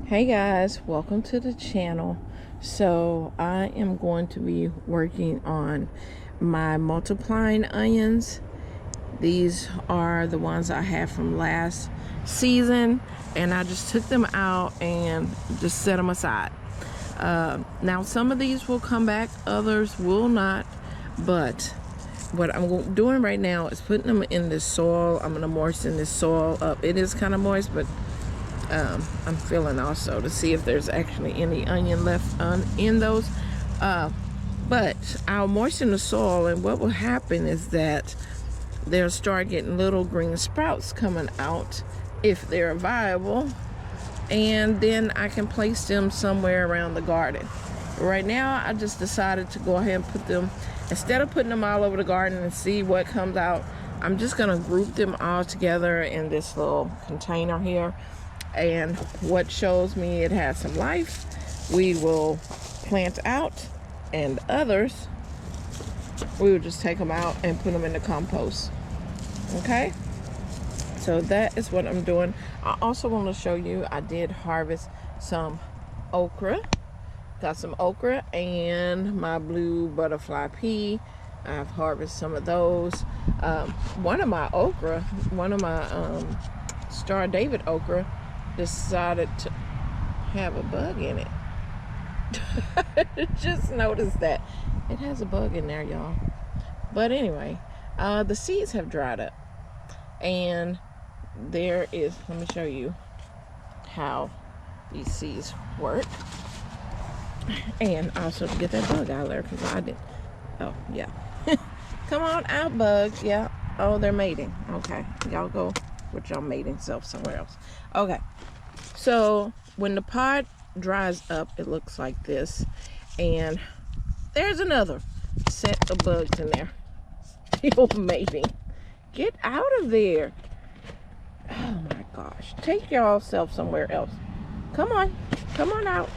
Hey guys, welcome to the channel. So I am going to be working on my multiplying onions. These are the ones I had from last season, and I just took them out and just set them aside. Now some of these will come back, others will not, but what I'm doing right now is putting them in this soil. I'm going to moisten this soil up. It is kind of moist, but I'm feeling also to see if there's actually any onion left in those. But I'll moisten the soil, and what will happen is that they'll start getting little green sprouts coming out if they're viable, and then I can place them somewhere around the garden. Right now I just decided to go ahead and put them, instead of putting them all over the garden and see what comes out, I'm just gonna group them all together in this little container here. And what shows me it has some life, we will plant out, and others, we will just take them out and put them in the compost. Okay? So that is what I'm doing. I also want to show you, I did harvest some okra. Got some okra and my blue butterfly pea. I've harvested some of those. One of my Star David okra decided to have a bug in it. Just noticed that it has a bug in there, y'all. But anyway, the seeds have dried up, and there is, let me show you how these seeds work, and also to get that bug out of there, because I didn't. Oh yeah. Come on out, bugs. Yeah. Oh, they're mating. Okay, y'all go with y'all mating self somewhere else. Okay, so when the pod dries up, it looks like this, and there's another set of bugs in there still mating. Get out of there. Oh my gosh, take y'all self somewhere else. Come on out.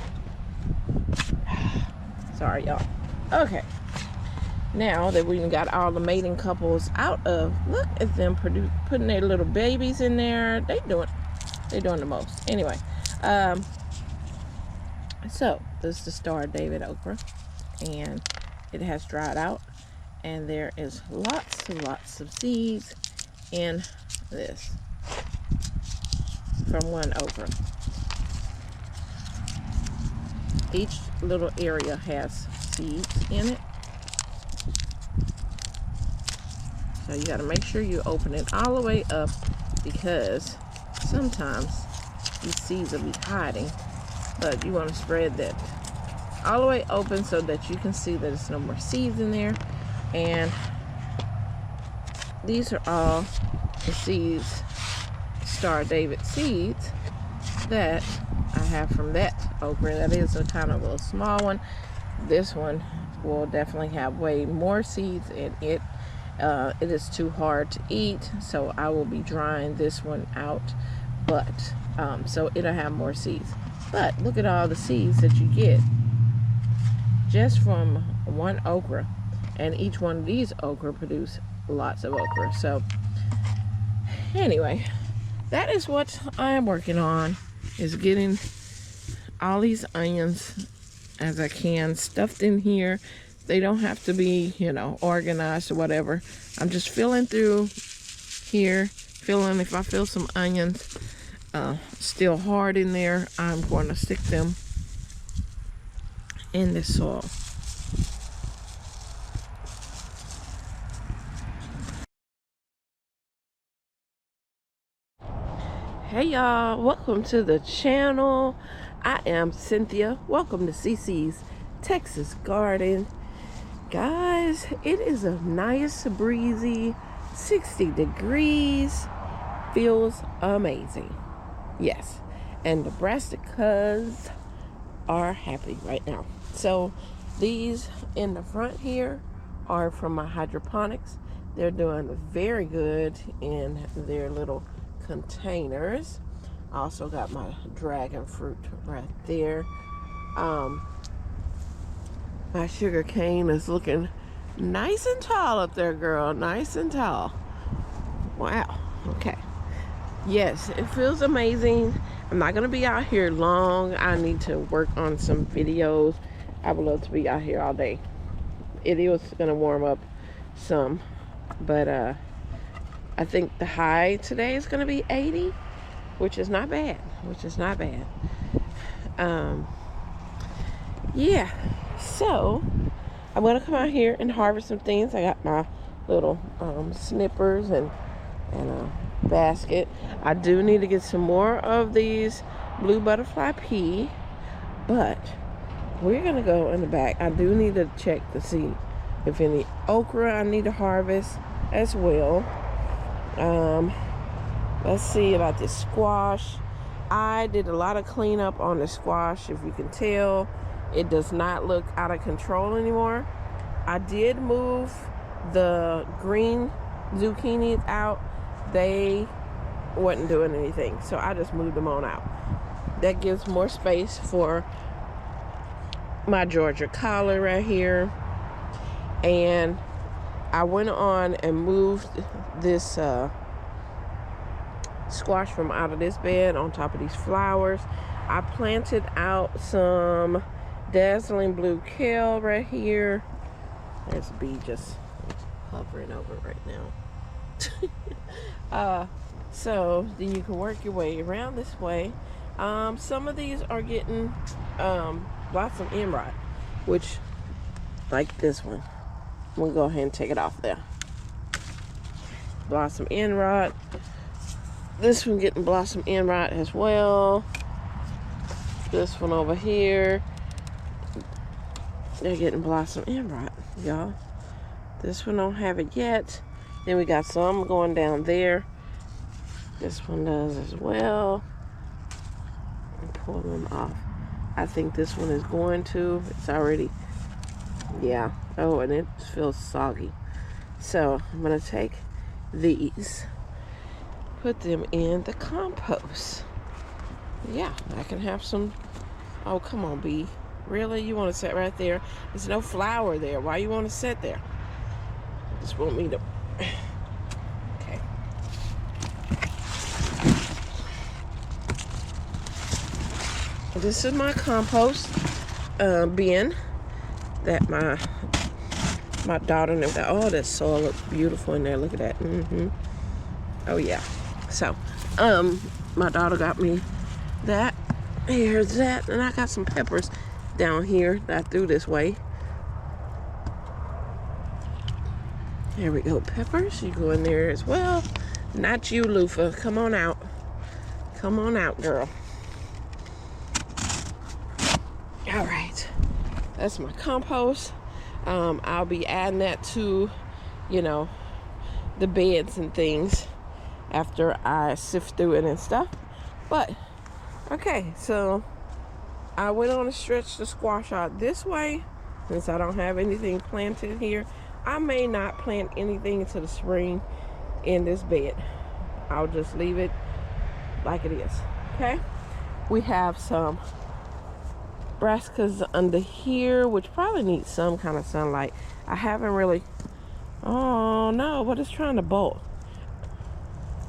Sorry y'all. Okay, now that we got all the mating couples out of, look at them putting their little babies in there. They're doing the most. Anyway, so this is the Star David okra, and it has dried out, and there is lots of seeds in this from one okra. Each little area has seeds in it. So you got to make sure you open it all the way up, because sometimes these seeds will be hiding, but you want to spread that all the way open so that you can see that there's no more seeds in there. And these are all the seeds, Star David seeds, that I have from that okra. That is a kind of a small one. This one will definitely have way more seeds in it. It is too hard to eat, so I will be drying this one out, but so it'll have more seeds. But look at all the seeds that you get just from one okra, and each one of these okra produce lots of okra. So anyway, that is what I am working on, is getting all these onions as I can stuffed in here. They don't have to be, organized or whatever. I'm just feeling through here, feeling if I feel some onions still hard in there, I'm going to stick them in the soil. Hey y'all, welcome to the channel. I am Cynthia. Welcome to CC's Texas Garden. Guys, it is a nice breezy 60 degrees. Feels amazing. Yes, and the brassicas are happy right now. So these in the front here are from my hydroponics. They're doing very good in their little containers. I also got my dragon fruit right there. My sugar cane is looking nice and tall up there, girl. Nice and tall. Wow. Okay. yes, it feels amazing. I'm not gonna be out here long. I need to work on some videos. I would love to be out here all day. It is gonna warm up some, but I think the high today is gonna be 80, which is not bad. Yeah, so I'm gonna come out here and harvest some things. I got my little snippers and a basket. I do need to get some more of these blue butterfly pea, but we're gonna go in the back. I do need to check to see if any okra I need to harvest as well. Let's see about this squash. I did a lot of cleanup on the squash. If you can tell, it does not look out of control anymore. I did move the green zucchinis out. They wasn't doing anything, so I just moved them on out. That gives more space for my Georgia collar right here. And I went on and moved this squash from out of this bed on top of these flowers. I planted out some dazzling blue kale right here. There's a bee just hovering over it right now. So then you can work your way around this way. Some of these are getting blossom end rot, which, like this one, I'm gonna go ahead and take it off there. Blossom end rot. This one getting blossom end rot as well. This one over here, they're getting blossom end rot, y'all. This one don't have it yet. Then we got some going down there. This one does as well. And pull them off. I think this one is going to. It's already, yeah. Oh, and it feels soggy. So I'm gonna take these, put them in the compost. Yeah, I can have some. Oh, come on, bee. Really? You want to sit right there? There's no flower there. Why you want to sit there? Just want me to. Okay. This is my compost bin that my daughter and them. Oh, that soil looks beautiful in there. Look at that. Oh yeah. So, my daughter got me that. Here's that, and I got some peppers down here that I threw this way. There we go, peppers. You go in there as well. Not you, Lufa. Come on out. Come on out, girl. All right, that's my compost. I'll be adding that to, you know, the beds and things after I sift through it and stuff. But okay, so I went on to stretch the squash out this way since I don't have anything planted here. I may not plant anything until the spring in this bed. I'll just leave it like it is. Okay, we have some brassicas under here, which probably needs some kind of sunlight. I haven't really. Oh no, but it's trying to bolt.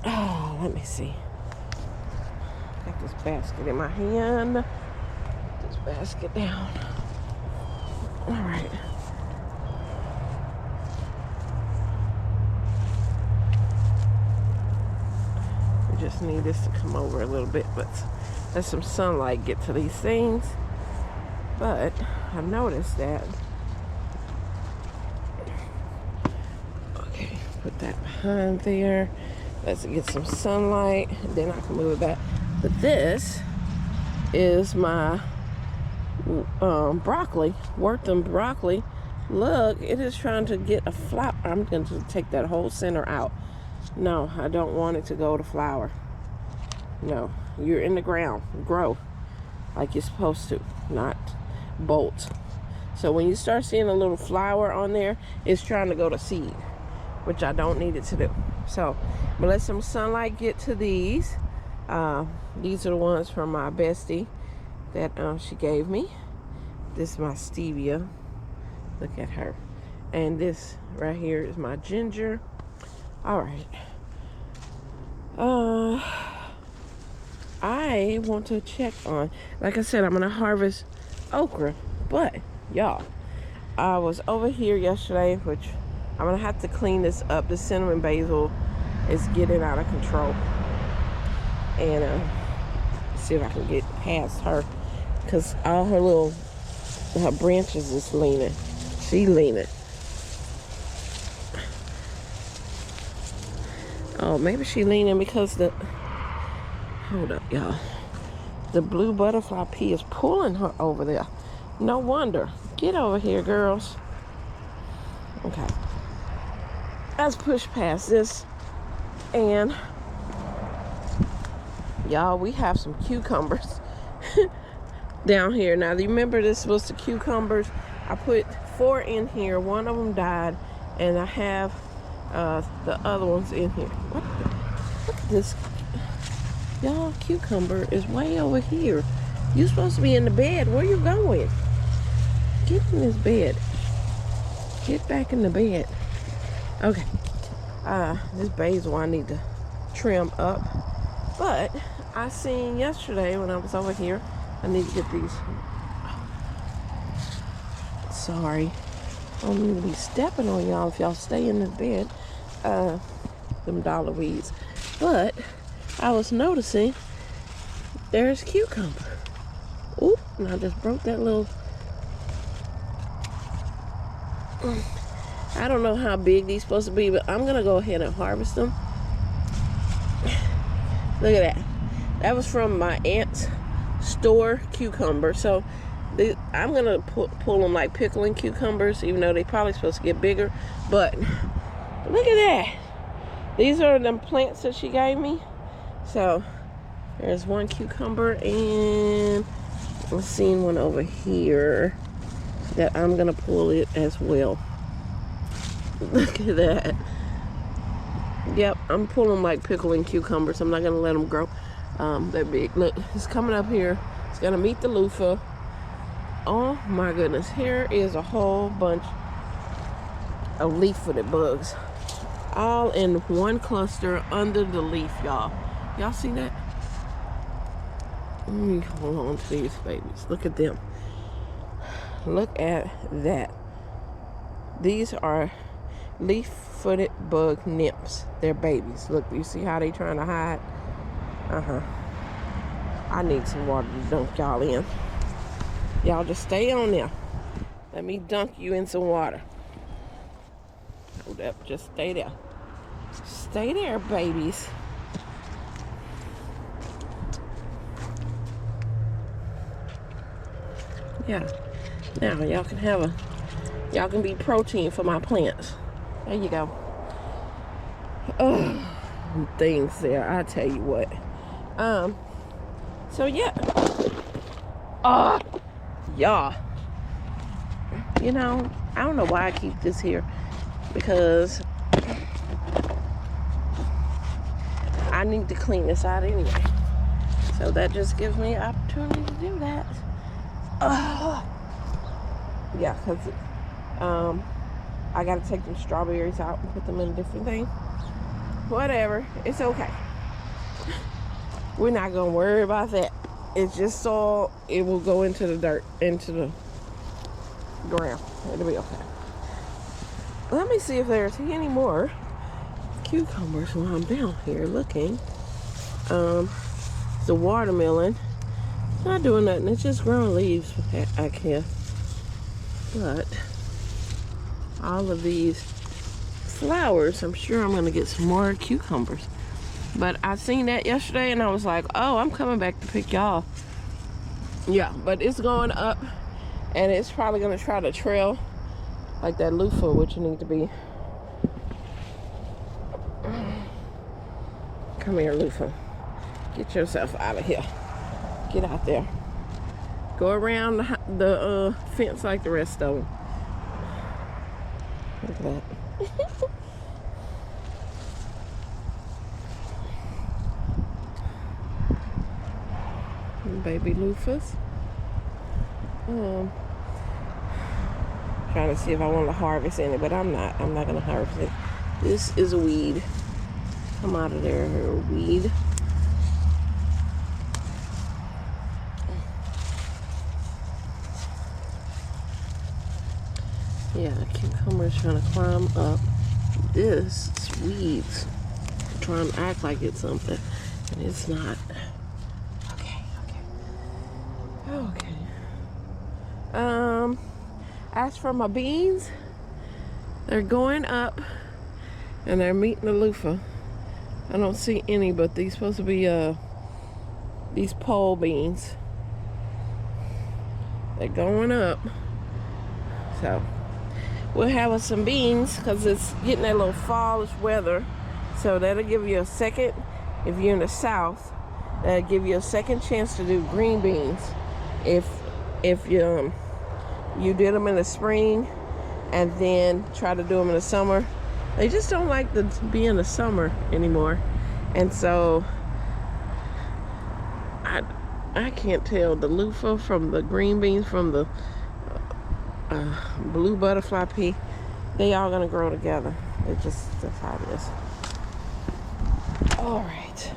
Oh, let me see. Got this basket in my hand. Put this basket down. All right. We just need this to come over a little bit, but let some sunlight get to these things. But I've noticed that. Okay, put that behind there. Let's get some sunlight, and then I can move it back. But this is my broccoli, Wortham broccoli. Look, it is trying to get a flower. I'm going to take that whole center out. No, I don't want it to go to flower. No, you're in the ground. Grow like you're supposed to, not bolt. So when you start seeing a little flower on there, it's trying to go to seed, which I don't need it to do. So I'm gonna let some sunlight get to these. These are the ones from my bestie that she gave me. This is my stevia. Look at her. And this right here is my ginger. All right. I want to check on, like I said, I'm gonna harvest okra, but y'all, I was over here yesterday, which I'm gonna have to clean this up. The cinnamon basil is getting out of control, and see if I can get past her, because all her branches is leaning. She leaning. Oh, maybe she leaning because hold up, y'all. The blue butterfly pea is pulling her over there. No wonder. Get over here, girls. Okay. Let's push past this. And y'all, we have some cucumbers down here. Now, do you remember this was the cucumbers? I put 4 in here. One of them died. And I have the other ones in here. Look at this. Y'all, cucumber is way over here. You're supposed to be in the bed. Where you going? Get in this bed. Get back in the bed. Okay. This basil I need to trim up. But I seen yesterday when I was over here, I need to get these. Sorry. I don't need to be stepping on y'all if y'all stay in the bed. Them dollar weeds. But I was noticing there's cucumber. Oop, and I just broke that little. I don't know how big these supposed to be, but I'm gonna go ahead and harvest them. Look at that. That was from my aunt's store cucumber. So I'm gonna pull them like pickling cucumbers, even though they probably supposed to get bigger. But look at that. These are the plants that she gave me. So there's one cucumber, and I'm seeing one over here that I'm gonna pull it as well. Look at that. Yep, I'm pulling like pickling cucumbers. I'm not gonna let them grow that big. Look, it's coming up here. It's gonna meet the loofah. Oh my goodness, here is a whole bunch of leaf-footed bugs, all in one cluster under the leaf, y'all. Y'all see that? Let me hold on to these babies. Look at them. Look at that. These are leaf-footed bug nymphs. They're babies. Look, you see how they trying to hide? I need some water to dunk y'all in. Y'all just stay on there. Let me dunk you in some water. Hold up, just stay there. Stay there, babies. Yeah. Now y'all can be protein for my plants. There you go. Oh, things there. I tell you what. So yeah. Y'all. You know, I don't know why I keep this here, because I need to clean this out anyway. So that just gives me an opportunity to do that. Yeah, because I gotta take them strawberries out and put them in a different thing. Whatever, it's okay. We're not gonna worry about that. It's just soil. It will go into the dirt, into the ground. It'll be okay. Let me see if there's any more cucumbers while I'm down here looking. The watermelon, it's not doing nothing. It's just growing leaves, I guess. But all of these flowers, I'm sure I'm gonna get some more cucumbers. But I seen that yesterday and I was like, oh, I'm coming back to pick y'all. Yeah, but it's going up and it's probably gonna try to trail like that loofah, which you need to be. Come here, loofah. Get yourself out of here. Get out there. Go around the fence like the rest of them. Look at that. Baby loofahs. Trying to see if I want to harvest any, but I'm not gonna harvest it. This is a weed. Come out of there, weed. cucumber is trying to climb up this weeds, trying to act like it's something, and it's not. Okay. As for my beans, they're going up, and they're meeting the loofah. I don't see any, but these supposed to be these pole beans. They're going up. So we'll have us some beans because it's getting that little fallish weather. So that'll give you a second, if you're in the south, that'll give you a second chance to do green beans. If you did them in the spring and then try to do them in the summer, they just don't like to be in the summer anymore. And so I can't tell the loofah from the green beans from the blue butterfly pea. They all gonna grow together. That's how it is. All right,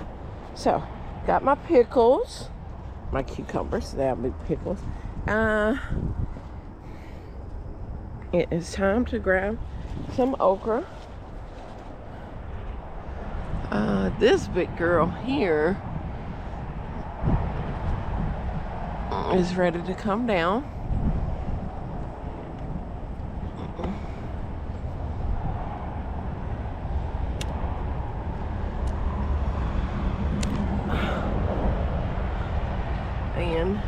so got my pickles, my cucumbers. That'll be pickles. It is time to grab some okra. This big girl here is ready to come down. And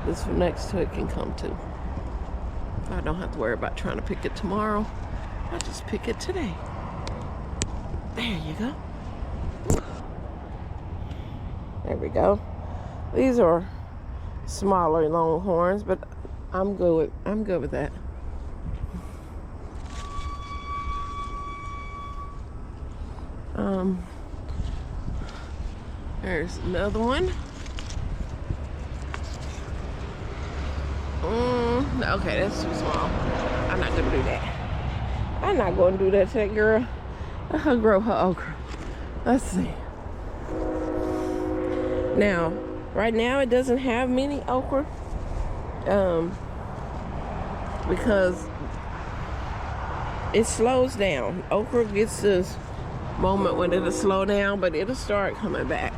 this one next to it can come too. I don't have to worry about trying to pick it tomorrow. I just pick it today. There you go. There we go. These are smaller longhorns, but I'm good with that. There's another one. Okay, that's too small. I'm not gonna do that. I'm not gonna do that to that girl. Let her grow her okra. Let's see. Now, right now it doesn't have many okra, because it slows down. Okra gets this moment when it'll slow down, but it'll start coming back.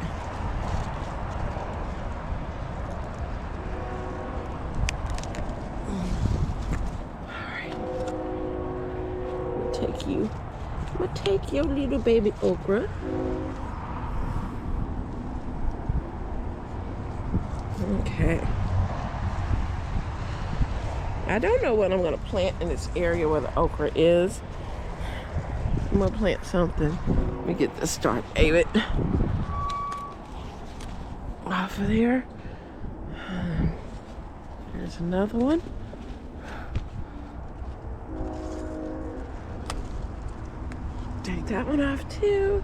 I'm gonna take your little baby okra. Okay. I don't know what I'm gonna plant in this area where the okra is. I'm gonna plant something. Let me get this started, David. Off of there. There's another one. Take that one off too.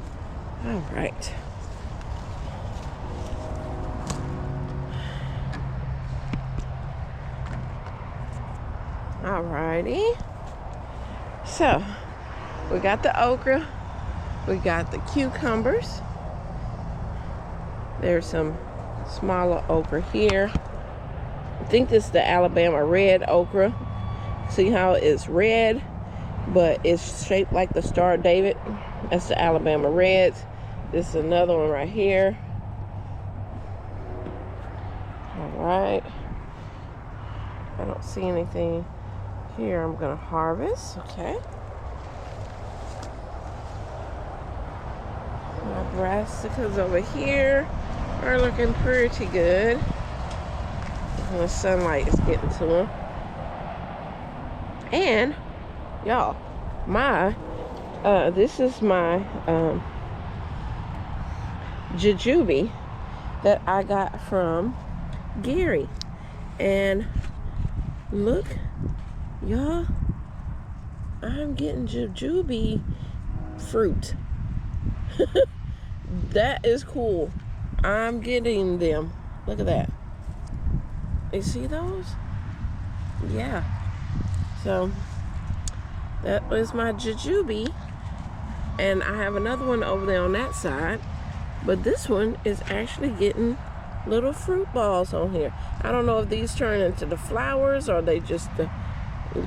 All right. Alrighty. So we got the okra, we got the cucumbers. There's some smaller okra here. I think this is the Alabama red okra. See how it's red, but it's shaped like the Star of David. That's the Alabama Reds. This is another one right here. All right. I don't see anything here I'm gonna harvest. Okay. My brassicas over here are looking pretty good. The sunlight is getting to them. And y'all, this is my jujube that I got from Gary. And look, y'all, I'm getting jujube fruit. That is cool. I'm getting them. Look at that. You see those? Yeah. So that was my jujube, and I have another one over there on that side, but this one is actually getting little fruit balls on here. I don't know if these turn into the flowers or they just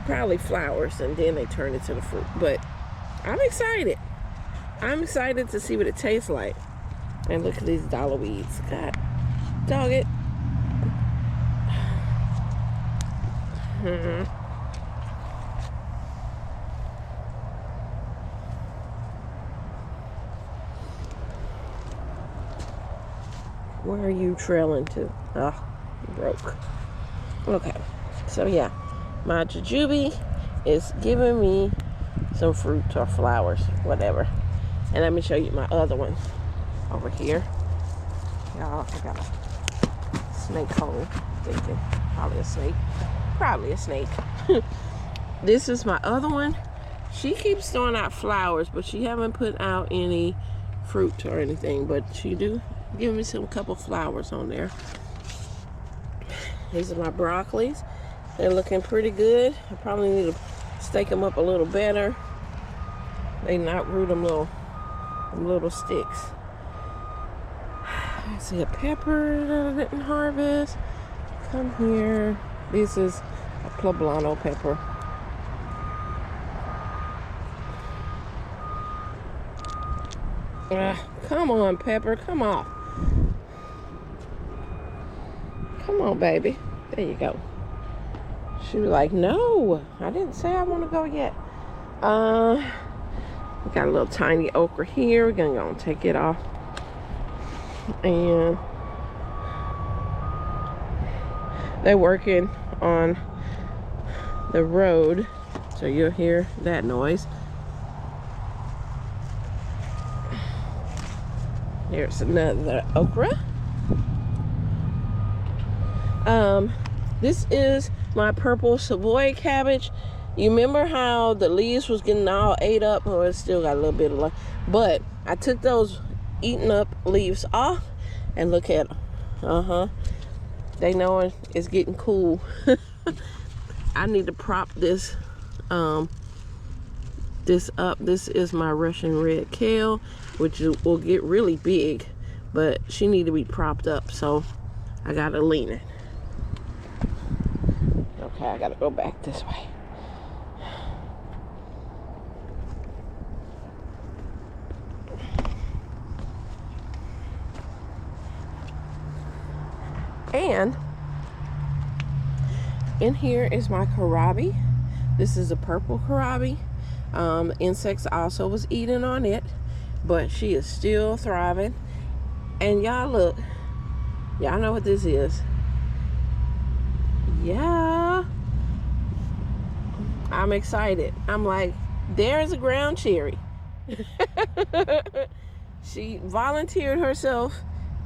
probably flowers, and then they turn it to the fruit. But I'm excited. I'm excited to see what it tastes like. And look at these dollar weeds. God dog it. Where are you trailing to? Oh, broke. Okay, so yeah, my jujube is giving me some fruit or flowers, whatever. And let me show you my other one over here. Y'all, I got a snake hole, thinking probably a snake. Probably a snake. This is my other one. She keeps throwing out flowers, but she haven't put out any fruit or anything, but she do give me some couple flowers on there. These are my broccolis. They're looking pretty good. I probably need to stake them up a little better. They not root them little sticks. I see a pepper that I didn't harvest. Come here. This is a poblano pepper. Come on, pepper. Come on. Come on, baby. There you go. She was like, no, I didn't say I want to go yet. We got a little tiny okra here. We're going to go and take it off. And they're working on the road, so you'll hear that noise. Here's another okra. This is my purple Savoy cabbage. You remember how the leaves was getting all ate up? Oh, it still got a little bit of left. But I took those eaten up leaves off, and look at them. They know it's getting cool. I need to prop this this up. This is my Russian red kale, which will get really big, but she need to be propped up, so I gotta lean it. Okay, I gotta go back this way. And in here is my kohlrabi. This is a purple kohlrabi. Insects also was eating on it, but she is still thriving. And y'all look, y'all know what this is. Yeah, I'm excited. I'm like, there's a ground cherry. She volunteered herself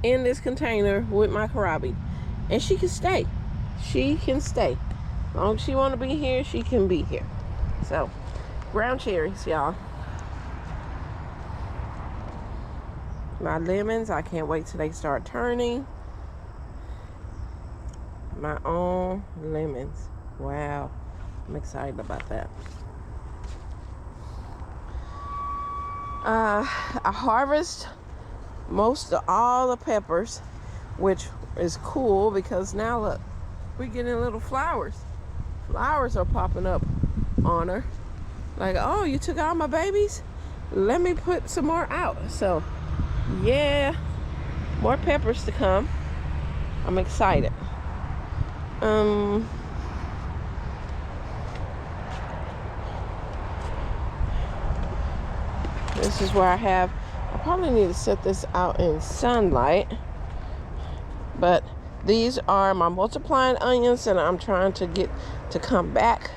in this container with my kohlrabi, and she can stay. She can stay. As long as she want to be here, she can be here. So, ground cherries, y'all. My lemons, I can't wait till they start turning. My own lemons. Wow, I'm excited about that. I harvest most of all the peppers, which is cool because now look, we're getting little flowers. Flowers are popping up on her. Like, oh, you took all my babies? Let me put some more out. So, yeah, more peppers to come. I'm excited. This is where I probably need to set this out in sunlight. But these are my multiplying onions, and I'm trying to get to come back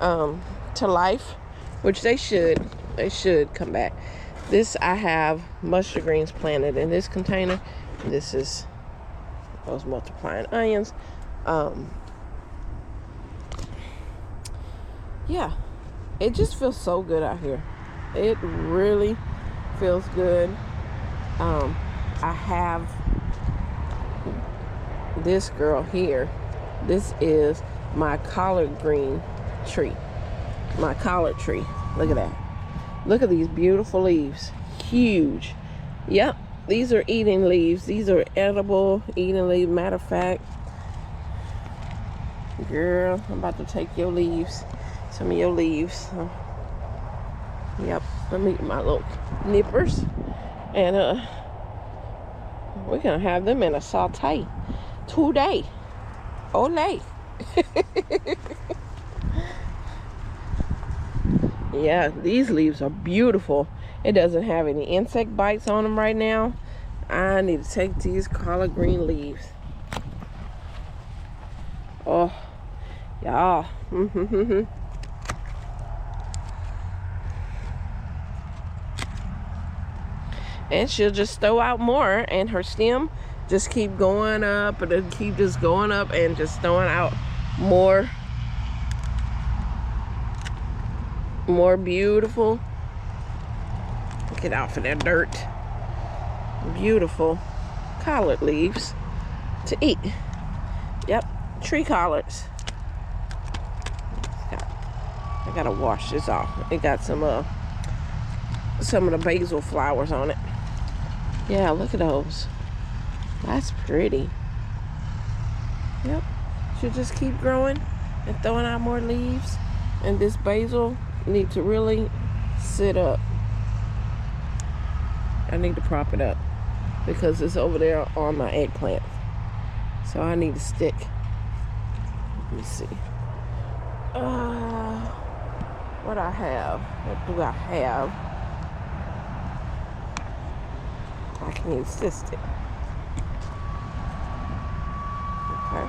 to life, which they should come back. This, I have mustard greens planted in this container. This is those multiplying onions. Yeah, it just feels so good out here. It really feels good. I have this girl here. This is my collard green tree. My collard tree. Look at that. Look at these beautiful leaves. Huge. Yep, these are eating leaves. These are edible eating leaves. Matter of fact, Girl, I'm about to take your leaves. Some of your leaves. Yep, let me eat my little nippers. And we're gonna have them in a saute today. Olay. Yeah, these leaves are beautiful. It doesn't have any insect bites on them right now. I need to take these collard green leaves. Oh, y'all. And she'll just throw out more, and her stem just keep going up, and it'll keep just going up and just throwing out more beautiful. Get off of that dirt. Beautiful collard leaves to eat. Yep, tree collards. I gotta wash this off. It got some of the basil flowers on it. Yeah, look at those. That's pretty. Yep, should just keep growing and throwing out more leaves. And this basil need to really sit up. I need to prop it up because it's over there on my eggplant. So I need to stick. Let me see. What I have? What do I have? I can use this stick. Okay.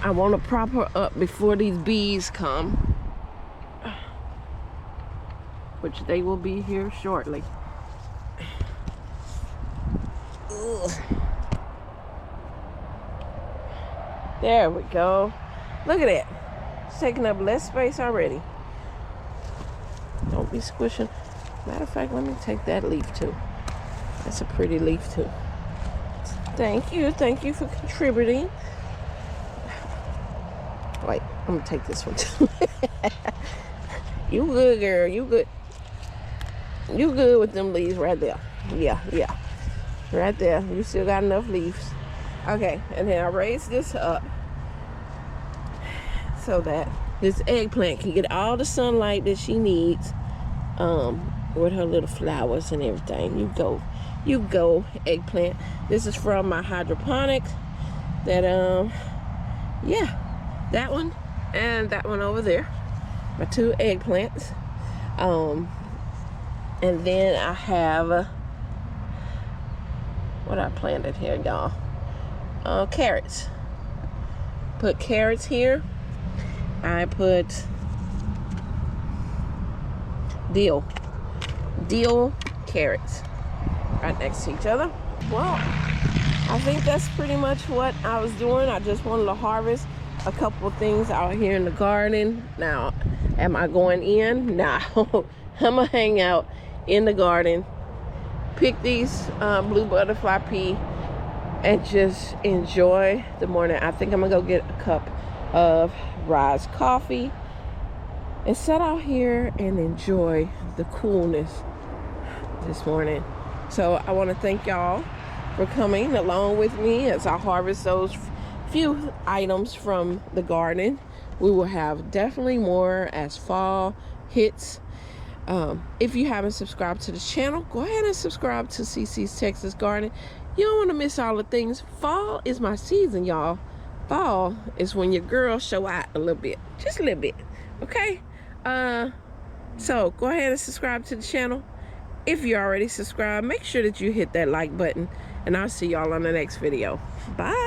I want to prop her up before these bees come, which they will be here shortly. Ugh. There we go. Look at that. It's taking up less space already. Don't be squishing. Matter of fact, let me take that leaf too. That's a pretty leaf too. Thank you for contributing. Wait, I'm gonna take this one too. You good, girl, you good. You good with them leaves right there. Yeah. Right there, you still got enough leaves. Okay, and then I raise this up so that this eggplant can get all the sunlight that she needs with her little flowers and everything. You go, eggplant. This is from my hydroponics that yeah, that one and that one over there, my two eggplants. And then I have what I planted here, y'all. Carrots. Put carrots here. I put dill carrots right next to each other. Well, I think that's pretty much what I was doing. I just wanted to harvest a couple of things out here in the garden. Now, am I going in? No. I'm gonna hang out in the garden, pick these blue butterfly pea, and just enjoy the morning. I think I'm gonna go get a cup of Rise coffee and sit out here and enjoy the coolness this morning. So I want to thank y'all for coming along with me as I harvest those few items from the garden. We will have definitely more as fall hits. If you haven't subscribed to the channel, go ahead and subscribe to CC's Texas Garden. You don't want to miss all the things. Fall is my season, y'all. Fall is when your girls show out a little bit, just a little bit. Okay, so go ahead and subscribe to the channel. If you already subscribed, make sure that you hit that like button, and I'll see y'all on the next video. Bye.